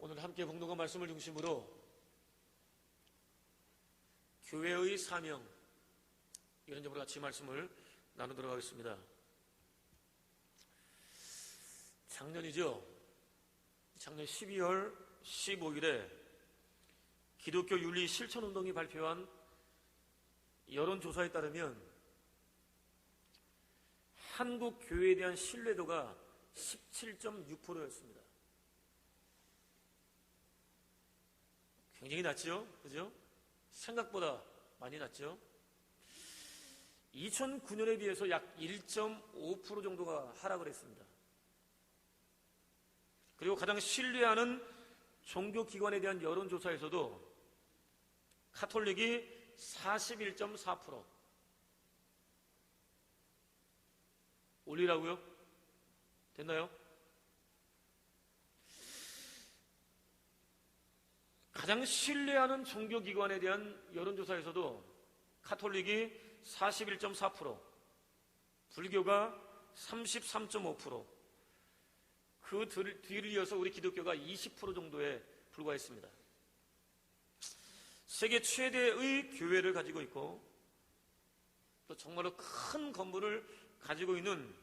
오늘 함께 봉독한 말씀을 중심으로 교회의 사명, 이런 점으로 같이 말씀을 나누도록 하겠습니다. 작년이죠. 작년 12월 15일에 기독교 윤리 실천운동이 발표한 여론조사에 따르면 한국 교회에 대한 신뢰도가 17.6%였습니다. 굉장히 낮죠? 그죠? 생각보다 많이 낮죠? 2009년에 비해서 약 1.5% 정도가 하락을 했습니다. 그리고 가장 신뢰하는 종교기관에 대한 여론조사에서도 카톨릭이 41.4%. 올리라고요? 됐나요? 가장 신뢰하는 종교기관에 대한 여론조사에서도 카톨릭이 41.4%, 불교가 33.5%, 그 뒤를 이어서 우리 기독교가 20% 정도에 불과했습니다. 세계 최대의 교회를 가지고 있고 또 정말로 큰 건물을 가지고 있는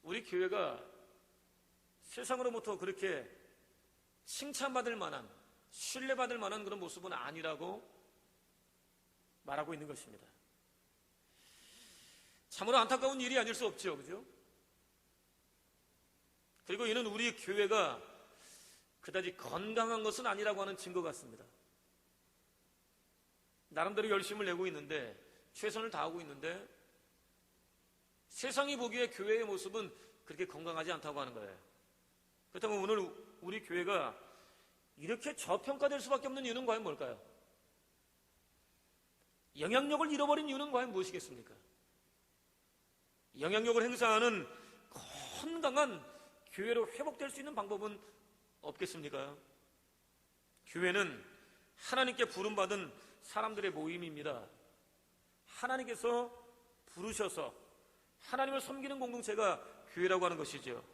우리 교회가 세상으로부터 그렇게 칭찬받을 만한, 신뢰받을 만한 그런 모습은 아니라고 말하고 있는 것입니다. 참으로 안타까운 일이 아닐 수 없죠. 그죠? 그리고 이는 우리 교회가 그다지 건강한 것은 아니라고 하는 증거 같습니다. 나름대로 열심을 내고 있는데, 최선을 다하고 있는데 세상이 보기에 교회의 모습은 그렇게 건강하지 않다고 하는 거예요. 그렇다면 오늘 우리 교회가 이렇게 저평가될 수밖에 없는 이유는 과연 뭘까요? 영향력을 잃어버린 이유는 과연 무엇이겠습니까? 영향력을 행사하는 건강한 교회로 회복될 수 있는 방법은 없겠습니까? 교회는 하나님께 부름받은 사람들의 모임입니다. 하나님께서 부르셔서 하나님을 섬기는 공동체가 교회라고 하는 것이죠.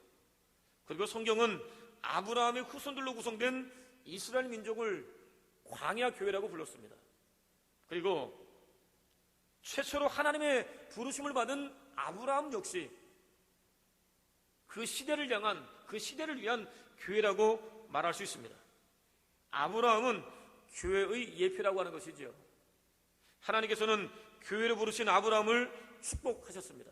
그리고 성경은 아브라함의 후손들로 구성된 이스라엘 민족을 광야 교회라고 불렀습니다. 그리고 최초로 하나님의 부르심을 받은 아브라함 역시 그 시대를 향한, 그 시대를 위한 교회라고 말할 수 있습니다. 아브라함은 교회의 예표라고 하는 것이지요. 하나님께서는 교회로 부르신 아브라함을 축복하셨습니다.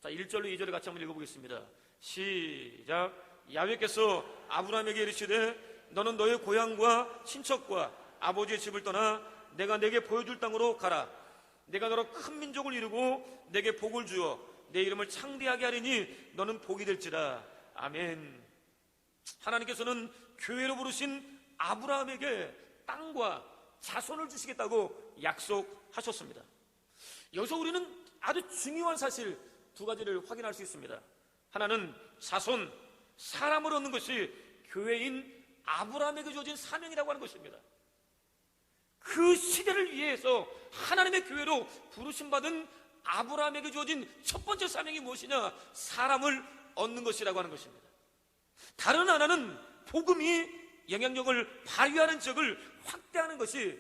자, 1절로 2절을 같이 한번 읽어보겠습니다. 시작. 야훼께서 아브라함에게 이르시되 너는 너의 고향과 친척과 아버지의 집을 떠나 내가 내게 보여줄 땅으로 가라. 내가 너로 큰 민족을 이루고 내게 복을 주어 내 이름을 창대하게 하리니 너는 복이 될지라. 아멘. 하나님께서는 교회로 부르신 아브라함에게 땅과 자손을 주시겠다고 약속하셨습니다. 여기서 우리는 아주 중요한 사실 두 가지를 확인할 수 있습니다. 하나는 자손, 사람을 얻는 것이 교회인 아브라함에게 주어진 사명이라고 하는 것입니다. 그 시대를 위해서 하나님의 교회로 부르심받은 아브라함에게 주어진 첫 번째 사명이 무엇이냐? 사람을 얻는 것이라고 하는 것입니다. 다른 하나는 복음이 영향력을 발휘하는 지역을 확대하는 것이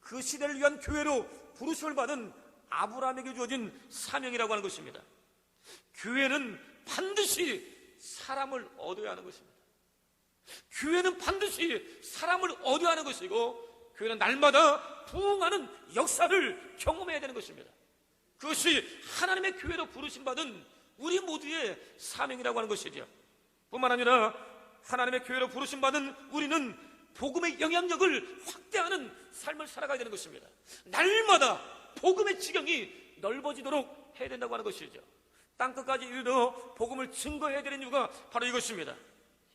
그 시대를 위한 교회로 부르심을 받은 아브라함에게 주어진 사명이라고 하는 것입니다. 교회는 반드시 사람을 얻어야 하는 것입니다. 교회는 반드시 사람을 얻어야 하는 것이고, 교회는 날마다 부흥하는 역사를 경험해야 되는 것입니다. 그것이 하나님의 교회로 부르심받은 우리 모두의 사명이라고 하는 것이죠. 뿐만 아니라 하나님의 교회로 부르심받은 우리는 복음의 영향력을 확대하는 삶을 살아가야 되는 것입니다. 날마다 복음의 지경이 넓어지도록 해야 된다고 하는 것이죠. 땅끝까지 이르러 복음을 증거해야 되는 이유가 바로 이것입니다.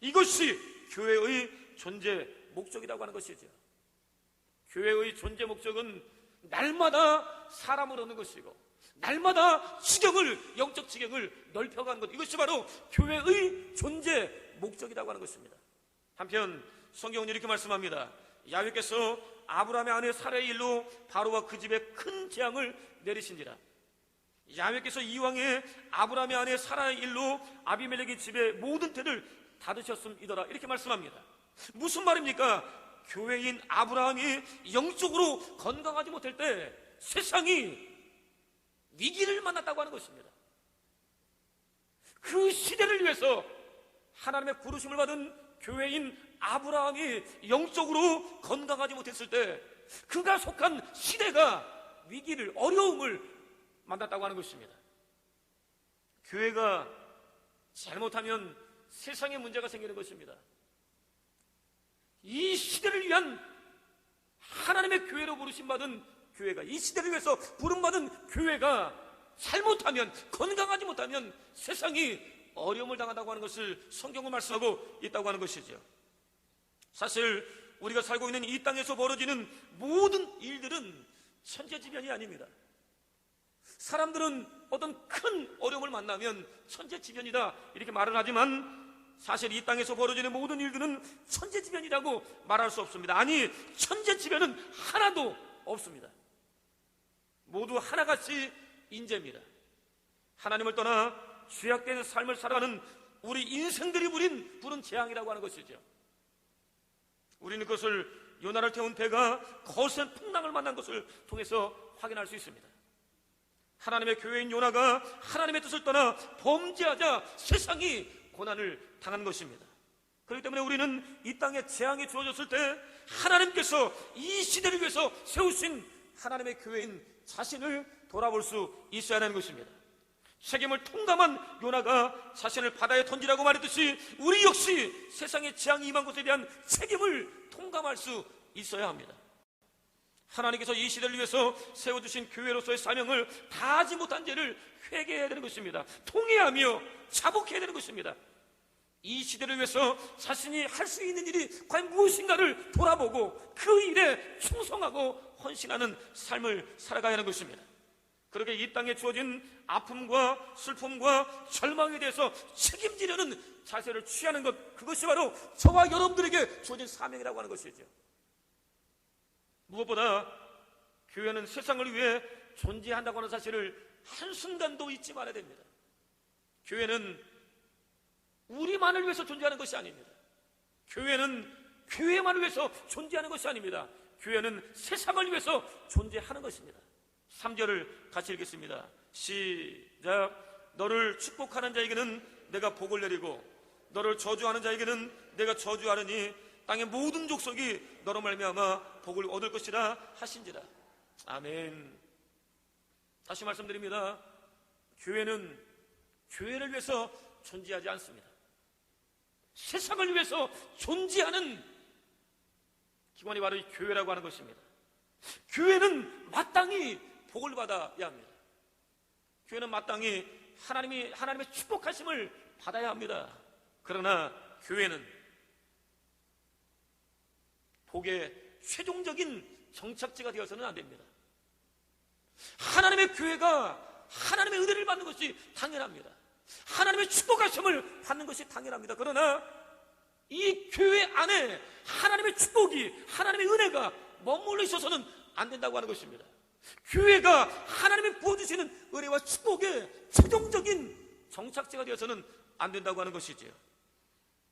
이것이 교회의 존재 목적이라고 하는 것이죠. 교회의 존재 목적은 날마다 사람을 얻는 것이고 날마다 지경을, 영적 지경을 넓혀가는 것, 이것이 바로 교회의 존재 목적이라고 하는 것입니다. 한편 성경은 이렇게 말씀합니다. 야훼께서 아브라함의 아내 사라의 일로 바로와 그 집에 큰 재앙을 내리신지라. 야훼께서 이왕에 아브라함의 아내 사라의 일로 아비멜렉의 집에 모든 때를 닫으셨음이더라, 이렇게 말씀합니다. 무슨 말입니까? 교회인 아브라함이 영적으로 건강하지 못할 때 세상이 위기를 만났다고 하는 것입니다. 그 시대를 위해서 하나님의 부르심을 받은 교회인 아브라함이 영적으로 건강하지 못했을 때 그가 속한 시대가 위기를, 어려움을 만났다고 하는 것입니다. 교회가 잘못하면 세상에 문제가 생기는 것입니다. 이 시대를 위한 하나님의 교회로 부르심받은 교회가, 이 시대를 위해서 부름받은 교회가 잘못하면, 건강하지 못하면 세상이 어려움을 당한다고 하는 것을 성경은 말씀하고 있다고 하는 것이죠. 사실 우리가 살고 있는 이 땅에서 벌어지는 모든 일들은 천재지변이 아닙니다. 사람들은 어떤 큰 어려움을 만나면 천재지변이다 이렇게 말을 하지만 사실 이 땅에서 벌어지는 모든 일들은 천재지변이라고 말할 수 없습니다. 아니, 천재지변은 하나도 없습니다. 모두 하나같이 인재입니다. 하나님을 떠나 죄악된 삶을 살아가는 우리 인생들이 부른 재앙이라고 하는 것이죠. 우리는 그것을 요나를 태운 배가 거센 풍랑을 만난 것을 통해서 확인할 수 있습니다. 하나님의 교회인 요나가 하나님의 뜻을 떠나 범죄하자 세상이 고난을 당한 것입니다. 그렇기 때문에 우리는 이 땅에 재앙이 주어졌을 때 하나님께서 이 시대를 위해서 세우신 하나님의 교회인 자신을 돌아볼 수 있어야 하는 것입니다. 책임을 통감한 요나가 자신을 바다에 던지라고 말했듯이 우리 역시 세상에 재앙이 임한 것에 대한 책임을 통감할 수 있어야 합니다. 하나님께서 이 시대를 위해서 세워주신 교회로서의 사명을 다하지 못한 죄를 회개해야 되는 것입니다. 통회하며 자복해야 되는 것입니다. 이 시대를 위해서 자신이 할 수 있는 일이 과연 무엇인가를 돌아보고 그 일에 충성하고 헌신하는 삶을 살아가야 하는 것입니다. 그렇게 이 땅에 주어진 아픔과 슬픔과 절망에 대해서 책임지려는 자세를 취하는 것, 그것이 바로 저와 여러분들에게 주어진 사명이라고 하는 것이죠. 무엇보다 교회는 세상을 위해 존재한다고 하는 사실을 한순간도 잊지 말아야 됩니다. 교회는 우리만을 위해서 존재하는 것이 아닙니다. 교회는 교회만을 위해서 존재하는 것이 아닙니다. 교회는 세상을 위해서 존재하는 것입니다. 3절을 같이 읽겠습니다. 시작. 너를 축복하는 자에게는 내가 복을 내리고 너를 저주하는 자에게는 내가 저주하느니 땅의 모든 족속이 너로 말미암아 복을 얻을 것이라 하신지라. 아멘. 다시 말씀드립니다. 교회는 교회를 위해서 존재하지 않습니다. 세상을 위해서 존재하는 기관이 바로 이 교회라고 하는 것입니다. 교회는 마땅히 복을 받아야 합니다. 교회는 마땅히 하나님의 축복하심을 받아야 합니다. 그러나 교회는 복의 최종적인 정착지가 되어서는 안 됩니다. 하나님의 교회가 하나님의 은혜를 받는 것이 당연합니다. 하나님의 축복하심을 받는 것이 당연합니다. 그러나 이 교회 안에 하나님의 축복이, 하나님의 은혜가 머물러 있어서는 안 된다고 하는 것입니다. 교회가 하나님이 부어주시는 은혜와 축복의 최종적인 정착지가 되어서는 안 된다고 하는 것이지요.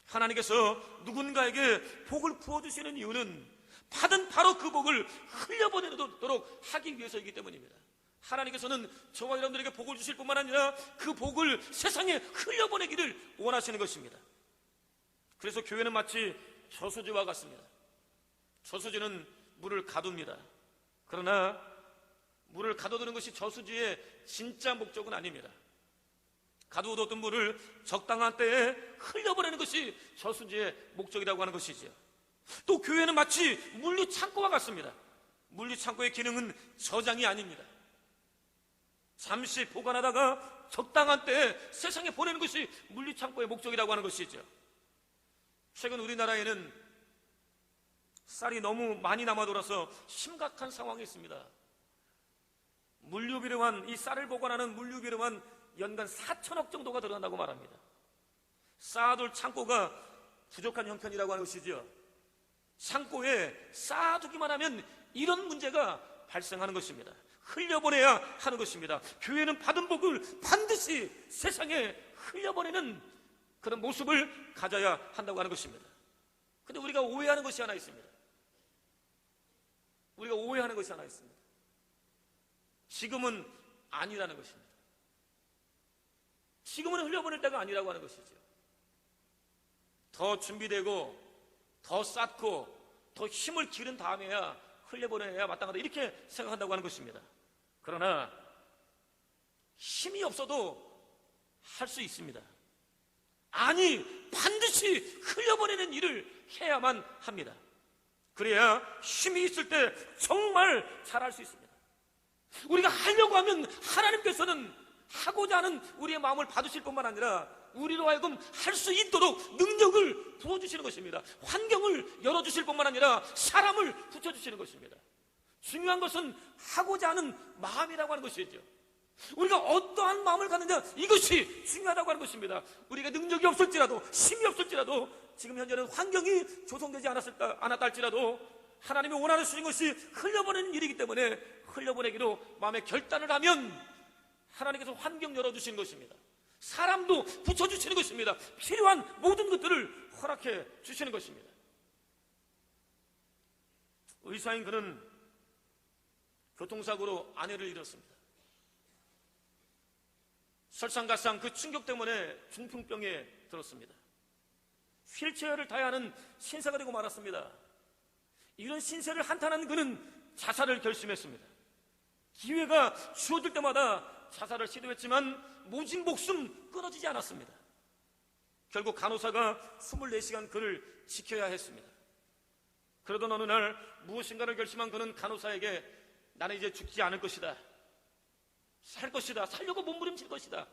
하나님께서 누군가에게 복을 부어주시는 이유는 받은 바로 그 복을 흘려보내도록 하기 위해서이기 때문입니다. 하나님께서는 저와 여러분들에게 복을 주실 뿐만 아니라 그 복을 세상에 흘려보내기를 원하시는 것입니다. 그래서 교회는 마치 저수지와 같습니다. 저수지는 물을 가둡니다. 그러나 물을 가둬두는 것이 저수지의 진짜 목적은 아닙니다. 가두어뒀던 물을 적당한 때에 흘려보내는 것이 저수지의 목적이라고 하는 것이지요. 또 교회는 마치 물류창고와 같습니다. 물류창고의 기능은 저장이 아닙니다. 잠시 보관하다가 적당한 때에 세상에 보내는 것이 물류창고의 목적이라고 하는 것이죠. 최근 우리나라에는 쌀이 너무 많이 남아돌아서 심각한 상황이 있습니다. 물류비로만, 이 쌀을 보관하는 물류비로만 연간 4천억 정도가 들어간다고 말합니다. 쌓아둘 창고가 부족한 형편이라고 하는 것이죠. 창고에 쌓아두기만 하면 이런 문제가 발생하는 것입니다. 흘려보내야 하는 것입니다. 교회는 받은 복을 반드시 세상에 흘려보내는 그런 모습을 가져야 한다고 하는 것입니다. 근데 우리가 오해하는 것이 하나 있습니다. 우리가 오해하는 것이 하나 있습니다. 지금은 아니라는 것입니다. 지금은 흘려보낼 때가 아니라고 하는 것이죠. 더 준비되고 더 쌓고 더 힘을 기른 다음에야 흘려보내야 마땅하다, 이렇게 생각한다고 하는 것입니다. 그러나 힘이 없어도 할 수 있습니다. 아니, 반드시 흘려보내는 일을 해야만 합니다. 그래야 힘이 있을 때 정말 잘할 수 있습니다. 우리가 하려고 하면 하나님께서는 하고자 하는 우리의 마음을 받으실 뿐만 아니라 우리로 하여금 할 수 있도록 능력을 부어주시는 것입니다. 환경을 열어주실 뿐만 아니라 사람을 붙여주시는 것입니다. 중요한 것은 하고자 하는 마음이라고 하는 것이죠. 우리가 어떠한 마음을 갖느냐, 이것이 중요하다고 하는 것입니다. 우리가 능력이 없을지라도, 힘이 없을지라도, 지금 현재는 환경이 조성되지 않았다 할지라도 하나님이 원하는 수인 것이 흘려보내는 일이기 때문에 흘려보내기로 마음의 결단을 하면 하나님께서 환경 열어주시는 것입니다. 사람도 붙여주시는 것입니다. 필요한 모든 것들을 허락해 주시는 것입니다. 의사인 그는 교통사고로 아내를 잃었습니다. 설상가상 그 충격 때문에 중풍병에 들었습니다. 휠체어를 타야 하는 신세가 되고 말았습니다. 이런 신세를 한탄한 그는 자살을 결심했습니다. 기회가 주어질 때마다 자살을 시도했지만 모진 목숨 끊어지지 않았습니다. 결국 간호사가 24시간 그를 지켜야 했습니다. 그러던 어느 날 무엇인가를 결심한 그는 간호사에게 나는 이제 죽지 않을 것이다, 살 것이다, 살려고 몸부림칠 것이다.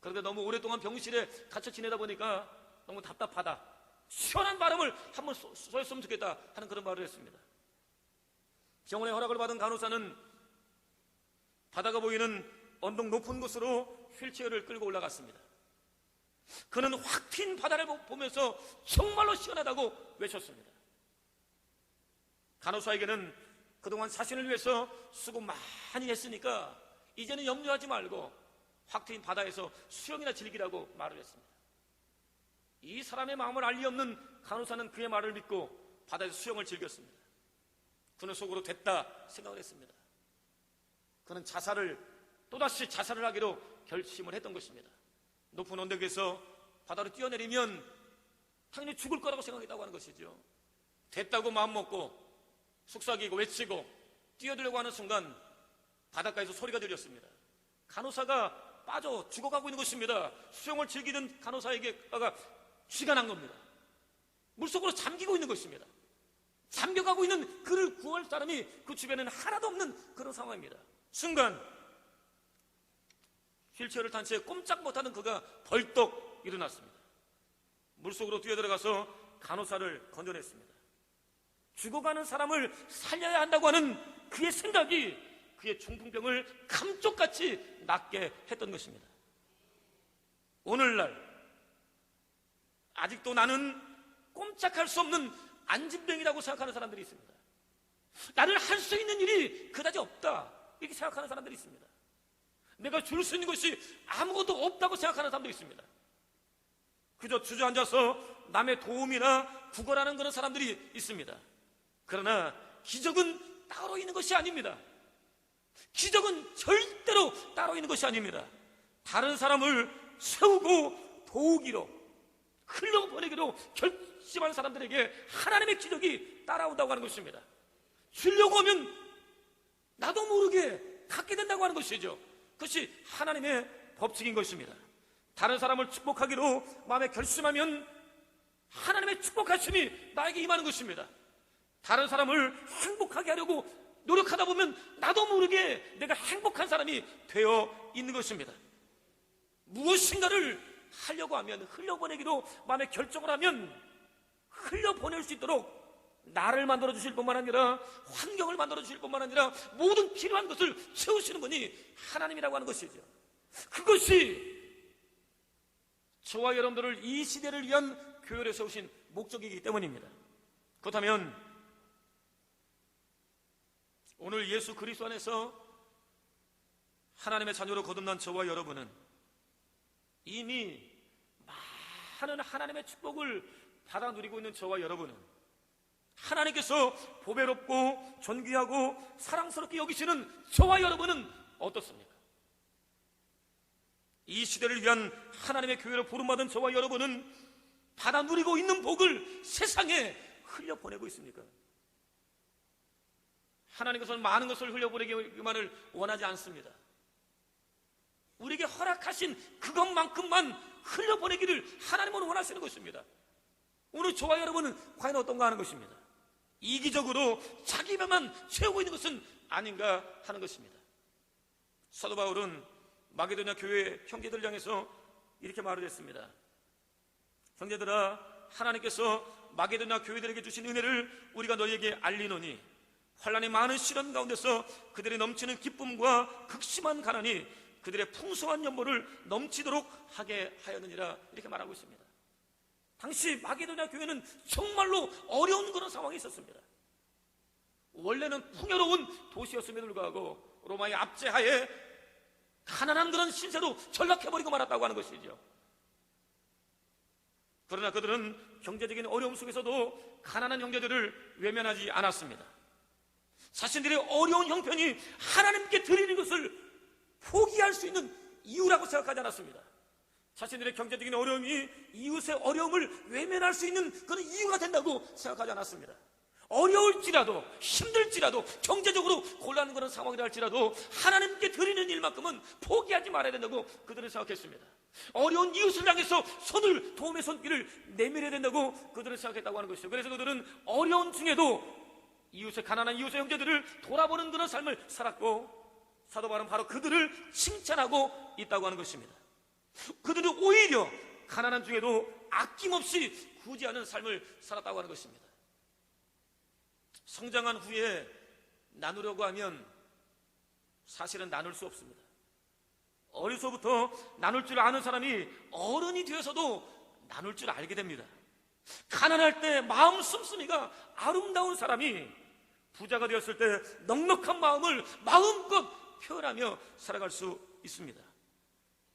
그런데 너무 오랫동안 병실에 갇혀 지내다 보니까 너무 답답하다, 시원한 바람을 한번 쏘였으면 좋겠다 하는 그런 말을 했습니다. 병원의 허락을 받은 간호사는 바다가 보이는 언덕 높은 곳으로 휠체어를 끌고 올라갔습니다. 그는 확 튄 바다를 보면서 정말로 시원하다고 외쳤습니다. 간호사에게는 그동안 자신을 위해서 수고 많이 했으니까 이제는 염려하지 말고 확 트인 바다에서 수영이나 즐기라고 말을 했습니다. 이 사람의 마음을 알 리 없는 간호사는 그의 말을 믿고 바다에서 수영을 즐겼습니다. 그는 속으로 됐다 생각을 했습니다. 그는 또다시 자살을 하기로 결심을 했던 것입니다. 높은 언덕에서 바다로 뛰어내리면 당연히 죽을 거라고 생각했다고 하는 것이죠. 됐다고 마음먹고 속삭이고 외치고 뛰어들려고 하는 순간 바닷가에서 소리가 들렸습니다. 간호사가 빠져 죽어가고 있는 것입니다. 수영을 즐기는 간호사에게가 쥐가 난 겁니다. 물속으로 잠기고 있는 것입니다. 잠겨가고 있는 그를 구할 사람이 그 주변에는 하나도 없는 그런 상황입니다. 순간 휠체어를 탄 채 꼼짝 못하는 그가 벌떡 일어났습니다. 물속으로 뛰어들어가서 간호사를 건져냈습니다. 죽어가는 사람을 살려야 한다고 하는 그의 생각이 그의 중풍병을 감쪽같이 낫게 했던 것입니다. 오늘날 아직도 나는 꼼짝할 수 없는 안진병이라고 생각하는 사람들이 있습니다. 나를 할 수 있는 일이 그다지 없다, 이렇게 생각하는 사람들이 있습니다. 내가 줄 수 있는 것이 아무것도 없다고 생각하는 사람도 있습니다. 그저 주저앉아서 남의 도움이나 구걸하는 그런 사람들이 있습니다. 그러나 기적은 따로 있는 것이 아닙니다. 기적은 절대로 따로 있는 것이 아닙니다. 다른 사람을 세우고 도우기로, 흘려보내기로 결심한 사람들에게 하나님의 기적이 따라온다고 하는 것입니다. 주려고 하면 나도 모르게 갖게 된다고 하는 것이죠. 그것이 하나님의 법칙인 것입니다. 다른 사람을 축복하기로 마음에 결심하면 하나님의 축복하심이 나에게 임하는 것입니다. 다른 사람을 행복하게 하려고 노력하다 보면 나도 모르게 내가 행복한 사람이 되어 있는 것입니다. 무엇인가를 하려고 하면, 흘려보내기로 마음에 결정을 하면 흘려보낼 수 있도록 나를 만들어 주실 뿐만 아니라 환경을 만들어 주실 뿐만 아니라 모든 필요한 것을 채우시는 분이 하나님이라고 하는 것이죠. 그것이 저와 여러분들을 이 시대를 위한 교회를 세우신 목적이기 때문입니다. 그렇다면 오늘 예수 그리스도 안에서 하나님의 자녀로 거듭난 저와 여러분은 이미 많은 하나님의 축복을 받아 누리고 있는 저와 여러분은 하나님께서 보배롭고 존귀하고 사랑스럽게 여기시는 저와 여러분은 어떻습니까? 이 시대를 위한 하나님의 교회로 부름받은 저와 여러분은 받아 누리고 있는 복을 세상에 흘려보내고 있습니까? 하나님께서는 많은 것을 흘려보내기만을 원하지 않습니다. 우리에게 허락하신 그것만큼만 흘려보내기를 하나님은 원하시는 것입니다. 오늘 저와 여러분은 과연 어떤가 하는 것입니다. 이기적으로 자기 배만 채우고 있는 것은 아닌가 하는 것입니다. 사도 바울은 마게도냐 교회 형제들을 향해서 이렇게 말을 했습니다. 형제들아, 하나님께서 마게도냐 교회들에게 주신 은혜를 우리가 너희에게 알리노니 환난의 많은 시련 가운데서 그들의 넘치는 기쁨과 극심한 가난이 그들의 풍성한 연보를 넘치도록 하게 하였느니라, 이렇게 말하고 있습니다. 당시 마게도냐 교회는 정말로 어려운 그런 상황이 있었습니다. 원래는 풍요로운 도시였음에도 불구하고 로마의 압제하에 가난한 그런 신세로 전락해버리고 말았다고 하는 것이죠. 그러나 그들은 경제적인 어려움 속에서도 가난한 형제들을 외면하지 않았습니다. 자신들의 어려운 형편이 하나님께 드리는 것을 포기할 수 있는 이유라고 생각하지 않았습니다. 자신들의 경제적인 어려움이 이웃의 어려움을 외면할 수 있는 그런 이유가 된다고 생각하지 않았습니다. 어려울지라도 힘들지라도 경제적으로 곤란한 그런 상황이라 할지라도 하나님께 드리는 일만큼은 포기하지 말아야 된다고 그들은 생각했습니다. 어려운 이웃을 향해서 도움의 손길을 내밀어야 된다고 그들은 생각했다고 하는 것이죠. 그래서 그들은 어려운 중에도 가난한 이웃의 형제들을 돌아보는 그런 삶을 살았고, 사도 바울은 바로 그들을 칭찬하고 있다고 하는 것입니다. 그들은 오히려 가난한 중에도 아낌없이 구제하는 삶을 살았다고 하는 것입니다. 성장한 후에 나누려고 하면 사실은 나눌 수 없습니다. 어려서부터 나눌 줄 아는 사람이 어른이 되어서도 나눌 줄 알게 됩니다. 가난할 때 마음 씀씀이가 아름다운 사람이 부자가 되었을 때 넉넉한 마음을 마음껏 표현하며 살아갈 수 있습니다.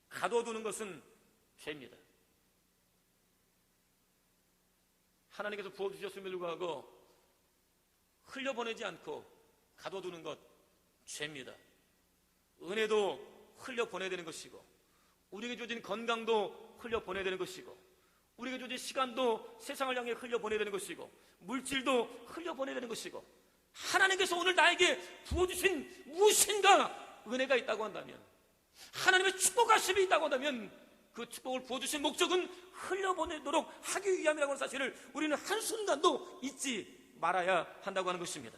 가둬두는 것은 죄입니다. 하나님께서 부어주셨음에도 불구하고 흘려보내지 않고 가둬두는 것 죄입니다. 은혜도 흘려보내야 되는 것이고, 우리에게 주어진 건강도 흘려보내야 되는 것이고, 우리에게 주어진 시간도 세상을 향해 흘려보내야 되는 것이고, 물질도 흘려보내야 되는 것이고, 하나님께서 오늘 나에게 부어주신 무엇인가 은혜가 있다고 한다면, 하나님의 축복하심이 있다고 한다면 그 축복을 부어주신 목적은 흘려보내도록 하기 위함이라고 하는 사실을 우리는 한순간도 잊지 말아야 한다고 하는 것입니다.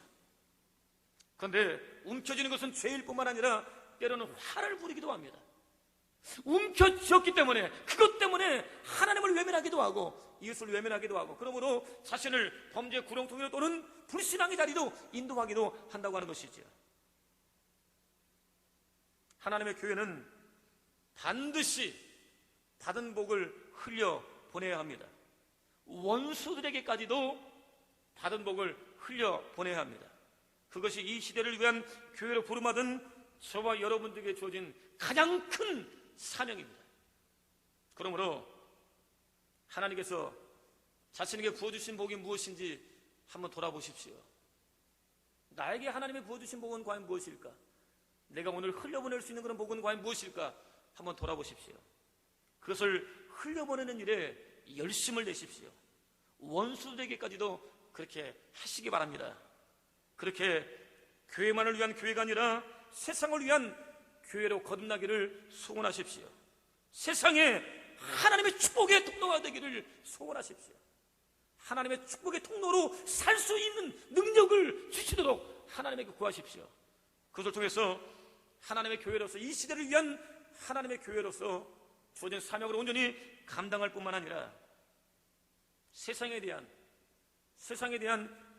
그런데 움켜쥐는 것은 죄일 뿐만 아니라 때로는 화를 부리기도 합니다. 움켜쥐었기 때문에, 그것 때문에 하나님을 외면하기도 하고 이웃을 외면하기도 하고, 그러므로 자신을 범죄의 구렁텅이로 또는 불신앙의 자리로 인도하기도 한다고 하는 것이죠. 하나님의 교회는 반드시 받은 복을 흘려보내야 합니다. 원수들에게까지도 받은 복을 흘려보내야 합니다. 그것이 이 시대를 위한 교회로 부름받은 저와 여러분들에게 주어진 가장 큰 사명입니다. 그러므로 하나님께서 자신에게 부어주신 복이 무엇인지 한번 돌아보십시오. 나에게 하나님이 부어주신 복은 과연 무엇일까? 내가 오늘 흘려보낼 수 있는 그런 복은 과연 무엇일까? 한번 돌아보십시오. 그것을 흘려보내는 일에 열심을 내십시오. 원수들에게까지도 그렇게 하시기 바랍니다. 그렇게 교회만을 위한 교회가 아니라 세상을 위한 교회로 거듭나기를 소원하십시오. 세상에 하나님의 축복의 통로가 되기를 소원하십시오. 하나님의 축복의 통로로 살 수 있는 능력을 주시도록 하나님에게 구하십시오. 그것을 통해서 하나님의 교회로서, 이 시대를 위한 하나님의 교회로서 주어진 사명을 온전히 감당할 뿐만 아니라 세상에 대한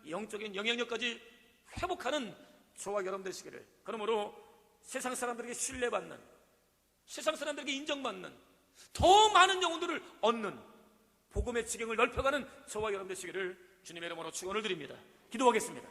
영적인 영향력까지 회복하는 저와 여러분 되시기를, 그러므로 세상 사람들에게 신뢰받는, 세상 사람들에게 인정받는 더 많은 영혼들을 얻는 복음의 지경을 넓혀가는 저와 여러분 되시기를 주님의 이름으로 축원을 드립니다. 기도하겠습니다.